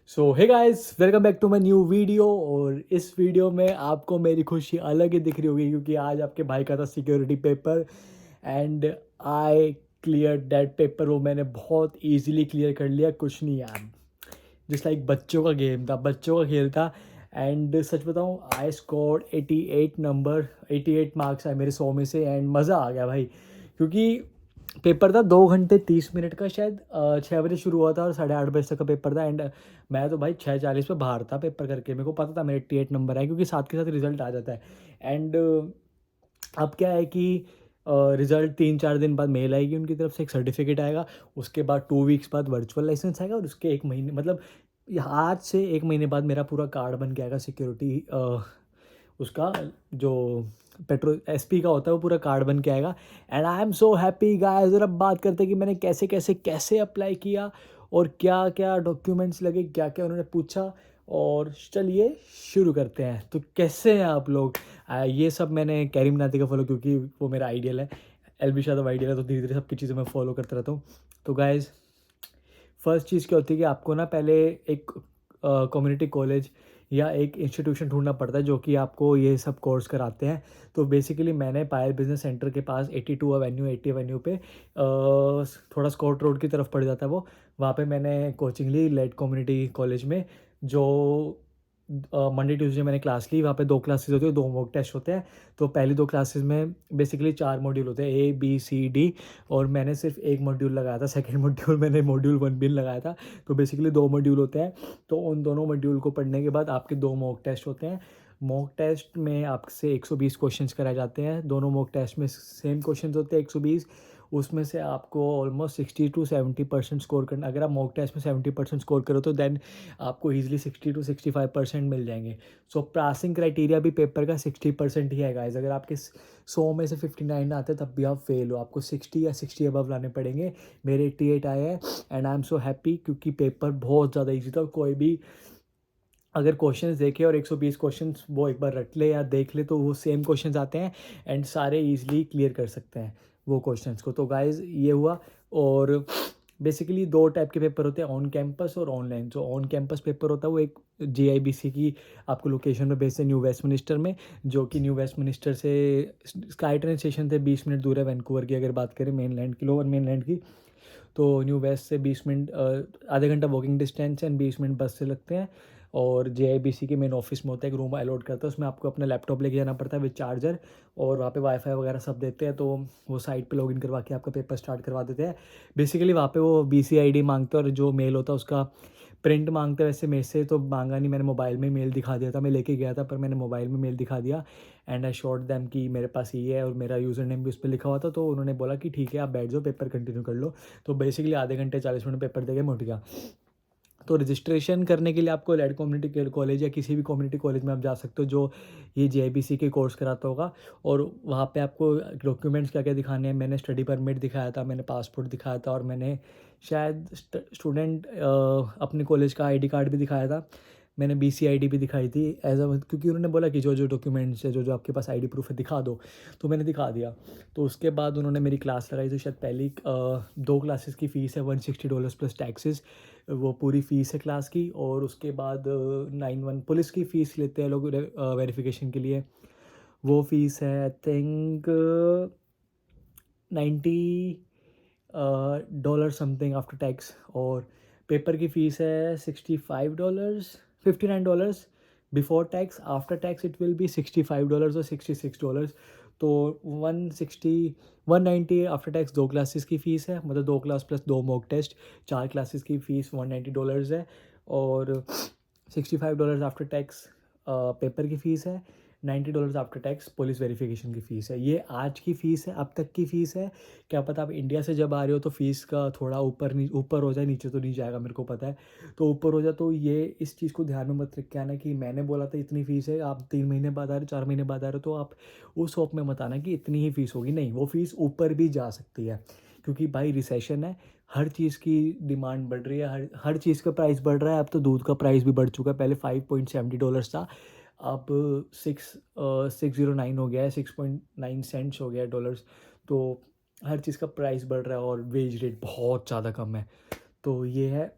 So hey guys, welcome back to my new video. और इस video में आपको मेरी खुशी अलग ही दिख रही होगी क्योंकि आज आपके भाई का था security paper and I clear that paper. वो मैंने बहुत इजीली क्लियर कर लिया, कुछ नहीं यार, जस्ट लाइक बच्चों का गेम था, बच्चों का खेल था। एंड सच बताऊँ, आई स्कोर्ड 88 नंबर, 88 मार्क्स आए मेरे 100 में से। एंड मज़ा आ गया भाई, क्योंकि पेपर था 2 घंटे 30 मिनट का, शायद 6 बजे शुरू हुआ था और 8:30 बजे तक का पेपर था। एंड मैं तो भाई 6:40 पे बाहर था पेपर करके। मेरे को पता था मेरे 88 नंबर आए क्योंकि साथ के साथ रिजल्ट आ जाता है। एंड अब क्या है कि रिज़ल्ट 3-4 दिन बाद मेल आएगी उनकी तरफ से, एक सर्टिफिकेट आएगा। उसके बाद 2 वीक्स बाद वर्चुअल लाइसेंस आएगा और उसके 1 महीने मतलब आज से 1 महीने बाद मेरा पूरा कार्ड बन के आएगा सिक्योरिटी। उसका जो पेट्रोल एसपी का होता है वो पूरा कार्ड बन के आएगा। And I am so happy guys. और अब बात करते हैं कि मैंने कैसे कैसे कैसे अप्लाई किया और क्या क्या डॉक्यूमेंट्स लगे, क्या क्या उन्होंने पूछा। और चलिए शुरू करते हैं। तो कैसे हैं आप लोग? ये सब मैंने कैरी मनाती का फॉलो, क्योंकि वो मेरा आइडियल है, एलबी शाह आइडियल है। तो धीरे धीरे सबकी चीज़ें मैं फॉलो करता रहता हूँ। तो गाइज, फर्स्ट चीज़ क्या होती है कि आपको ना पहले एक कम्युनिटी कॉलेज या एक इंस्टीट्यूशन ढूंढना पड़ता है जो कि आपको ये सब कोर्स कराते हैं। तो बेसिकली मैंने पायल बिजनेस सेंटर के पास 82 एवेन्यू 80 एवेन्यू पे थोड़ा स्कॉट रोड की तरफ पड़ जाता है वो, वहाँ पे मैंने कोचिंग ली लेड कम्युनिटी कॉलेज में। जो मंडे ट्यूसडे मैंने क्लास ली। वहाँ पे 2 क्लासेस होती है, 2 मॉक टेस्ट होते हैं। तो पहली 2 क्लासेस में बेसिकली 4 मॉड्यूल होते हैं, A B C D। और मैंने सिर्फ एक मॉड्यूल लगाया था, सेकंड मॉड्यूल मैंने मॉड्यूल 1 भी लगाया था। तो बेसिकली 2 मॉड्यूल होते हैं। तो उन दोनों मॉड्यूल को पढ़ने के बाद आपके 2 मॉक टेस्ट होते हैं। मॉक टेस्ट में आपसे 120 क्वेश्चंस कराए जाते हैं। दोनों मॉक टेस्ट में सेम क्वेश्चंस होते हैं 120। उसमें से आपको ऑलमोस्ट 60 to 70% स्कोर करना। अगर आप मॉक टेस्ट में 70% स्कोर करो तो देन आपको ईजिली 60 to 65% मिल जाएंगे। सो पासिंग क्राइटेरिया भी पेपर का 60% ही है गाइस। अगर आपके 100 में से 59 आते हैं तब भी आप फेल हो, आपको 60 या 60 अबव लाने पड़ेंगे। मेरे 88 आए हैं and I am so happy, क्योंकि पेपर बहुत ज़्यादा ईजी था। कोई भी अगर क्वेश्चंस देखे और 120 क्वेश्चंस वो एक बार रट ले या देख ले तो वो सेम क्वेश्चंस आते हैं एंड सारे इजीली क्लियर कर सकते हैं वो क्वेश्चंस को। तो गाइज ये हुआ। और बेसिकली 2 टाइप के पेपर होते हैं, ऑन कैंपस और ऑनलाइन। जो ऑन कैंपस पेपर होता है वो एक JIBC की आपको लोकेशन पे भेजते हैं, न्यू वेस्ट मिनिस्टर में। जो कि न्यू वेस्ट मिनिस्टर से स्काई ट्रेन स्टेशन से 20 मिनट दूर है वैंकूवर की, अगर बात करें मेन लैंड की, लोअर मेन लैंड की। तो न्यू वेस्ट से 20 मिनट, आधे घंटा वॉकिंग डिस्टेंस एंड 20 मिनट बस से लगते हैं। और JIBC के मेन ऑफिस में होता है, एक रूम अलॉट करता है, उसमें आपको अपना लैपटॉप लेके जाना पड़ता है विद चार्जर। और वहाँ पे वाईफाई वगैरह सब देते हैं। तो वो साइट पे लॉगिन करवा के आपका पेपर स्टार्ट करवा देते हैं। बेसिकली वहाँ पे वो BCID मांगते हैं और जो मेल होता है उसका प्रिंट मांगते हैं। वैसे मेरे से तो मांगा नहीं, मैंने मोबाइल में मेल दिखा दिया था, मैं लेके गया था पर मैंने मोबाइल में मेल दिखा दिया। एंड आई शॉट दैम कि मेरे पास ये है और मेरा यूज़र नेम भी उस पर लिखा हुआ था। तो उन्होंने बोला कि ठीक है आप बैठ जाओ, पेपर कंटिन्यू कर लो। तो बेसिकली आधे घंटे 40 मिनट पेपर दे के मुट गया। तो रजिस्ट्रेशन करने के लिए आपको लेड कम्युनिटी कॉलेज या किसी भी कम्युनिटी कॉलेज में आप जा सकते हो जो ये JIBC के कोर्स कराता होगा। और वहाँ पे आपको डॉक्यूमेंट्स क्या क्या दिखाने हैं। मैंने स्टडी परमिट दिखाया था, मैंने पासपोर्ट दिखाया था और मैंने शायद स्टूडेंट अपने कॉलेज का ID कार्ड भी दिखाया था। मैंने BCID भी दिखाई थी एज अ, क्योंकि उन्होंने बोला कि जो जो डॉक्यूमेंट्स है, जो जो आपके पास ID प्रूफ है दिखा दो। तो मैंने दिखा दिया। तो उसके बाद उन्होंने मेरी क्लास लगाई। तो शायद पहली 2 क्लासेस की फ़ीस है $160 प्लस टैक्सेस, वो पूरी फ़ीस है क्लास की। और उसके बाद 9-1 पुलिस की फ़ीस लेते हैं लोग वेरिफिकेशन के लिए। वो फ़ीस है I think $90 something after tax. और पेपर की फ़ीस है $65, $59 before tax. After tax it will be $65 और $66। तो 190 आफ्टर टैक्स 2 क्लासेस की फ़ीस है, मतलब 2 class plus 2 mock test, 4 classes की फ़ीस $190 है। और $65 आफ्टर टैक्स पेपर की फ़ीस है। $90 आफ्टर टैक्स पुलिस वेरिफिकेशन की फ़ीस है। ये आज की फ़ीस है, अब तक की फ़ीस है। क्या पता आप इंडिया से जब आ रहे हो तो फ़ीस का थोड़ा ऊपर हो जाए, नीचे तो नहीं जाएगा मेरे को पता है। तो ऊपर हो जाए तो ये इस चीज़ को ध्यान में मत रख के आना कि मैंने बोला था इतनी फ़ीस है, आप 3 महीने बाद आ रहे हो, 4 महीने बाद आ रहे हो, तो आप उस होप में मत आना कि इतनी ही फ़ीस होगी। नहीं, वो फ़ीस ऊपर भी जा सकती है, क्योंकि भाई रिसेशन है, हर चीज़ की डिमांड बढ़ रही है, हर हर चीज़ का प्राइस बढ़ रहा है। अब तो दूध का प्राइस भी बढ़ चुका है, पहले $5.70 था, अब 609 हो गया है, 6.9 सेंट्स हो गया है डॉलर्स। तो हर चीज़ का प्राइस बढ़ रहा है और वेज रेट बहुत ज़्यादा कम है। तो ये है।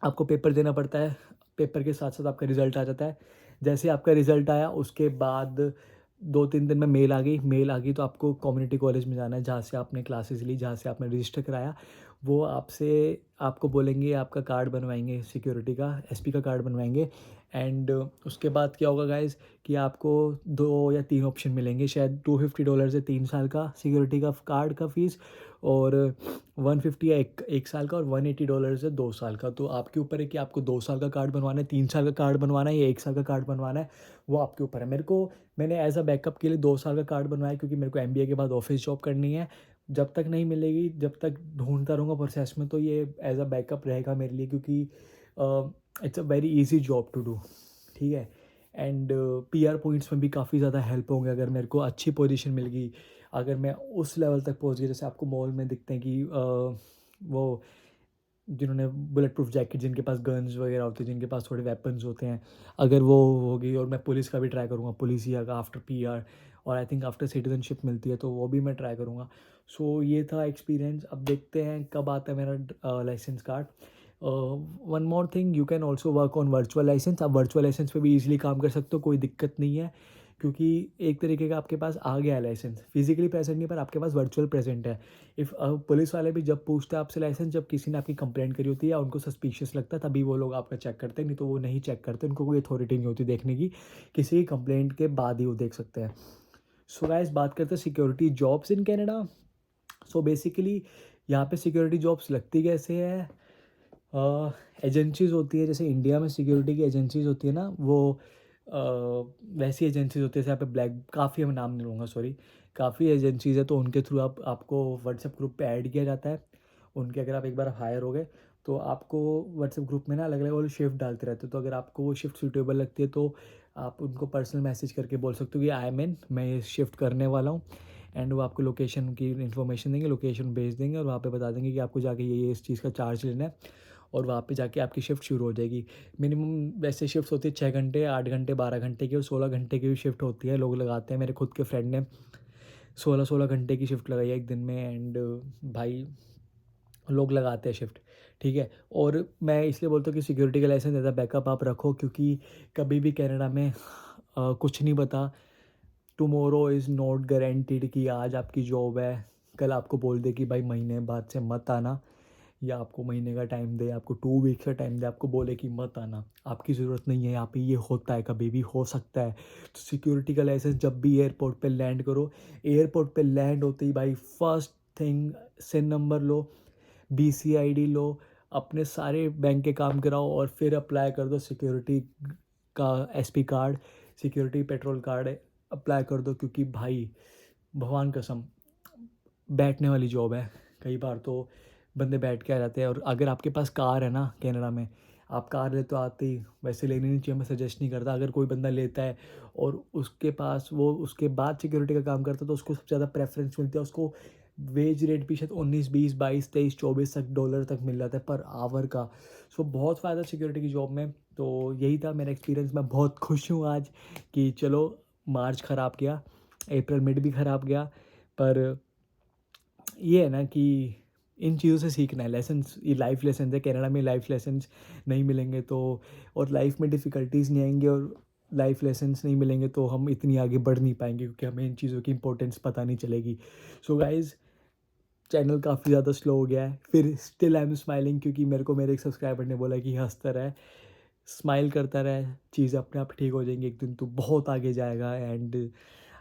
आपको पेपर देना पड़ता है, पेपर के साथ साथ आपका रिज़ल्ट आ जाता है। जैसे आपका रिज़ल्ट आया उसके बाद 2-3 दिन में मेल आ गई तो आपको कम्युनिटी कॉलेज में जाना है जहाँ से आपने क्लासेस ली, जहाँ से आपने रजिस्टर कराया। वो आपको बोलेंगे, आपका कार्ड बनवाएँगे सिक्योरिटी का, एसपी का कार्ड बनवाएँगे। एंड उसके बाद क्या होगा गाइज़ कि आपको 2 या 3 ऑप्शन मिलेंगे, शायद $250 है 3 साल का सिक्योरिटी का कार्ड का फ़ीस, और 150 है 1 साल का, और $180 है 2 साल का। तो आपके ऊपर है कि आपको 2 साल का कार्ड बनवाना है, 3 साल का कार्ड बनवाना है या 1 साल का कार्ड बनवाना है, वो आपके ऊपर है। मैंने एज़ अ बैकअप के लिए 2 साल का कार्ड बनवाया क्योंकि मेरे को एमबीए के बाद ऑफ़िस जॉब करनी है। जब तक नहीं मिलेगी, जब तक ढूँढता रहूँगा प्रोसेस में, तो ये एज़ अ बैकअप रहेगा मेरे लिए, क्योंकि it's a very easy job to do, ठीक है? एंड पीआर पॉइंट्स में भी काफ़ी ज़्यादा हेल्प होंगे अगर मेरे को अच्छी पोज़ीशन मिल गई। अगर मैं उस लेवल तक पहुँच गया, जैसे आपको मॉल में दिखते हैं कि वो जिन्होंने बुलेट प्रूफ जैकेट, जिनके पास गन्स वगैरह होते हैं, जिनके पास थोड़े वेपन्स होते हैं, अगर वो हो गई, और मैं पुलिस का भी ट्राई करूँगा, पुलिस या आफ्टर पीआर, और आई थिंक आफ्टर सिटीज़नशिप मिलती है तो वो भी मैं ट्राई करूँगा। सो ये था एक्सपीरियंस। अब देखते हैं कब आता है मेरा licence card. One more thing, you can also work on virtual licence. आप वर्चुअल लाइसेंस पे भी ईजिली काम कर सकते हो, कोई दिक्कत नहीं है, क्योंकि एक तरीके का आपके पास आ गया है लाइसेंस, फिजिकली प्रेजेंट नहीं पर आपके पास वर्चुअल प्रेजेंट है। इफ़ पुलिस वाले भी जब पूछते हैं आपसे लाइसेंस, जब किसी ने आपकी कंप्लेंट करी होती है या उनको सस्पिशियस लगता है, तभी वो लोग आपका चेक करते हैं, नहीं तो वो नहीं चेक करते, उनको कोई अथॉरिटी नहीं होती देखने की, किसी की कंप्लेंट के बाद ही वो देख सकते हैं। सो गाइस, बात करते हैं security jobs in Canada. So basically यहाँ पे सिक्योरिटी जॉब्स लगती कैसे है, एजेंसीज़ होती है, जैसे इंडिया में सिक्योरिटी की एजेंसीज़ होती है ना, वो अ, वैसी एजेंसीज़ होती है, जैसे यहाँ पे ब्लैक, काफ़ी, मैं नाम नहीं लूँगा सॉरी, काफ़ी एजेंसीज़ है, तो उनके थ्रू आपको व्हाट्सएप ग्रुप पे ऐड किया जाता है। उनके अगर आप एक बार हायर हो गए तो आपको व्हाट्सएप ग्रुप में ना अलग अलग वो शिफ्ट डालते रहते हो, तो अगर आपको वो शिफ्ट सूटेबल लगती है तो आप उनको पर्सनल मैसेज करके बोल सकते हो कि आई एम इन, मैं ये शिफ्ट करने वाला हूँ। एंड वो आपको लोकेशन की इन्फॉर्मेशन देंगे, लोकेशन भेज देंगे, और वहाँ पे बता देंगे कि आपको जाके ये इस चीज़ का चार्ज लेना है, और वहाँ पे जाके आपकी शिफ्ट शुरू हो जाएगी। मिनिमम वैसे शिफ्ट होती है 6 घंटे, 8 घंटे, 12 घंटे की, और 16 घंटे की भी शिफ्ट होती है, लोग लगाते हैं। मेरे खुद के फ्रेंड ने 16-16 घंटे की शिफ्ट लगाई है एक दिन में। एंड भाई, लोग लगाते हैं शिफ्ट, ठीक है? और मैं इसलिए बोलता हूँ कि सिक्योरिटी का लाइसेंस एज़ अ बैकअप आप रखो, क्योंकि कभी भी कनाडा में कुछ नहीं पता। टुमारो इज़ नॉट गारंटीड कि आज आपकी जॉब है, कल आपको बोल दे कि भाई महीने बाद से मत आना, या आपको महीने का टाइम दे, आपको 2 वीक्स का टाइम दे, आपको बोले कि मत आना, आपकी ज़रूरत नहीं है यहाँ पे, ये होता है, कभी भी हो सकता है। तो सिक्योरिटी का लाइसेंस जब भी एयरपोर्ट पे लैंड करो, एयरपोर्ट पे लैंड होते ही भाई फर्स्ट थिंग सिन नंबर लो, बीसीआईडी लो, अपने सारे बैंक के काम कराओ, और फिर अप्लाई कर दो सिक्योरिटी का SP card, security petrol card apply कर दो, क्योंकि भाई भगवान कसम बैठने वाली जॉब है। कई बार तो बंदे बैठ के आ जाते हैं, और अगर आपके पास कार है ना कनाडा में, आप कार ले तो आते ही, वैसे लेनी नहीं चाहिए, मैं सजेस्ट नहीं करता। अगर कोई बंदा लेता है और उसके पास वो उसके बाद सिक्योरिटी का काम करता है, तो उसको सबसे ज़्यादा प्रेफरेंस मिलती है, उसको वेज रेट भी शायद 19, 20, 22, 23, 24 तक डॉलर तक मिल जाता है पर आवर का। सो बहुत फ़ायदा सिक्योरिटी की जॉब में। तो यही था मेरा एक्सपीरियंस। मैं बहुत खुश हूँ आज कि चलो, मार्च ख़राब गया, अप्रैल मिड भी ख़राब गया, पर ये है ना कि इन चीज़ों से सीखना है, लेसन्स, ये लाइफ लेसन्स है। कनाडा में लाइफ लेसन्स नहीं मिलेंगे तो, और लाइफ में डिफ़िकल्टीज़ नहीं आएंगे, और लाइफ लेसन्स नहीं मिलेंगे तो हम इतनी आगे बढ़ नहीं पाएंगे, क्योंकि हमें इन चीज़ों की इंपॉर्टेंस पता नहीं चलेगी। सो गाइज़, चैनल काफ़ी ज़्यादा स्लो हो गया है, फिर स्टिल आई एम स्माइलिंग, क्योंकि मेरे को मेरे एक सब्सक्राइबर ने बोला कि हंसता रहे, स्माइल करता रहे, चीज़ें अपने आप ठीक हो जाएंगी, एक दिन तो बहुत आगे जाएगा। And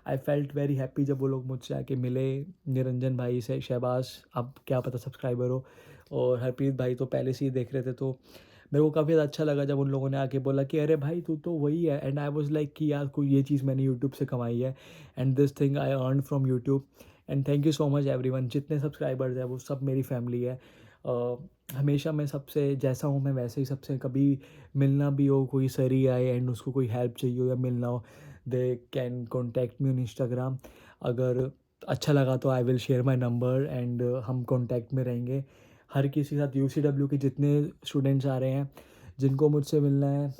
I felt very happy जब वो लोग मुझसे आके मिले, निरंजन भाई से, शहबाज, अब क्या पता सब्सक्राइबर हो, और हरप्रीत भाई तो पहले से ही देख रहे थे, तो मेरे को काफ़ी ज़्यादा अच्छा लगा जब उन लोगों ने आके बोला कि अरे भाई तू तो वही है। एंड आई वाज लाइक कि यार, कोई ये चीज़ मैंने यूट्यूब से कमाई है, and this thing I earn from YouTube. And thank you so much everyone, जितने सब्सक्राइबर्स हैं वो सब मेरी फैमिली है। हमेशा मैं सबसे जैसा हूँ, मैं वैसे ही सबसे, कभी मिलना भी हो, कोई सरी आए एंड उसको कोई हेल्प चाहिए हो या मिलना हो, they can contact me on Instagram. अगर अच्छा लगा तो I will share my number, and हम कॉन्टैक्ट में रहेंगे। हर किसी के साथ, यूसीडब्ल्यू के जितने स्टूडेंट्स आ रहे हैं, जिनको मुझसे मिलना है,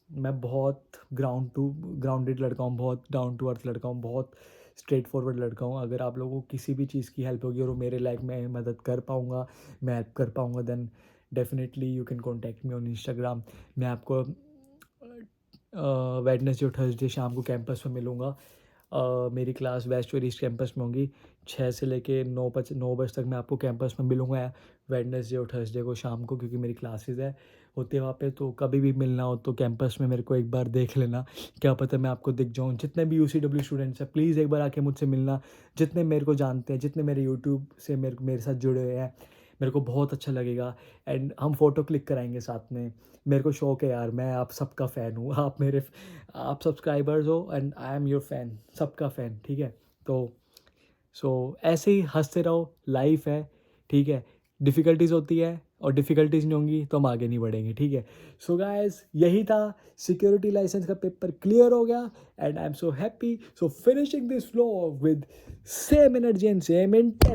मैं बहुत ग्राउंडेड लड़का हूँ, बहुत डाउन टू अर्थ लड़का हूँ, बहुत स्ट्रेट फॉरवर्ड लड़का हूँ। अगर आप लोगों को किसी भी चीज़ की हेल्प होगी और वो मेरे लाइफ में मदद कर पाऊँगा, मैं हेल्प कर पाऊँगा, then definitely you can contact me on Instagram. मैं आपको वेडनेसडे और थर्सडे शाम को कैंपस में मिलूँगा. मेरी क्लास वेस्ट और ईस्ट कैंपस में होंगी. 6 से लेके 9 बजे तक मैं आपको कैंपस में मिलूँगा वेडनेसडे और थर्सडे को शाम को, क्योंकि मेरी क्लासेस है होते हैं वहाँ पे. तो कभी भी मिलना हो तो कैंपस में मेरे को एक बार देख लेना, क्या पता मैं आपको दिख जाऊँ. जितने भी UCW स्टूडेंट्स हैं प्लीज़ एक बार आके मुझसे मिलना. जितने मेरे को जानते हैं, जितने मेरे यूट्यूब से मेरे साथ जुड़े हुए हैं, मेरे को बहुत अच्छा लगेगा. एंड हम फ़ोटो क्लिक कराएंगे साथ में. मेरे को शौक है यार, मैं आप सबका फ़ैन हूँ. आप सब्सक्राइबर्स हो and I am your fan, सबका फ़ैन. ठीक है. तो ऐसे ही हंसते रहो, लाइफ है. ठीक है. डिफ़िकल्टीज़ होती है और डिफ़िकल्टीज़ नहीं होंगी तो हम आगे नहीं बढ़ेंगे. ठीक है. सो गाइस, यही था. सिक्योरिटी लाइसेंस का पेपर क्लियर हो गया and I am so happy. So finishing this vlog with same energy and same intense.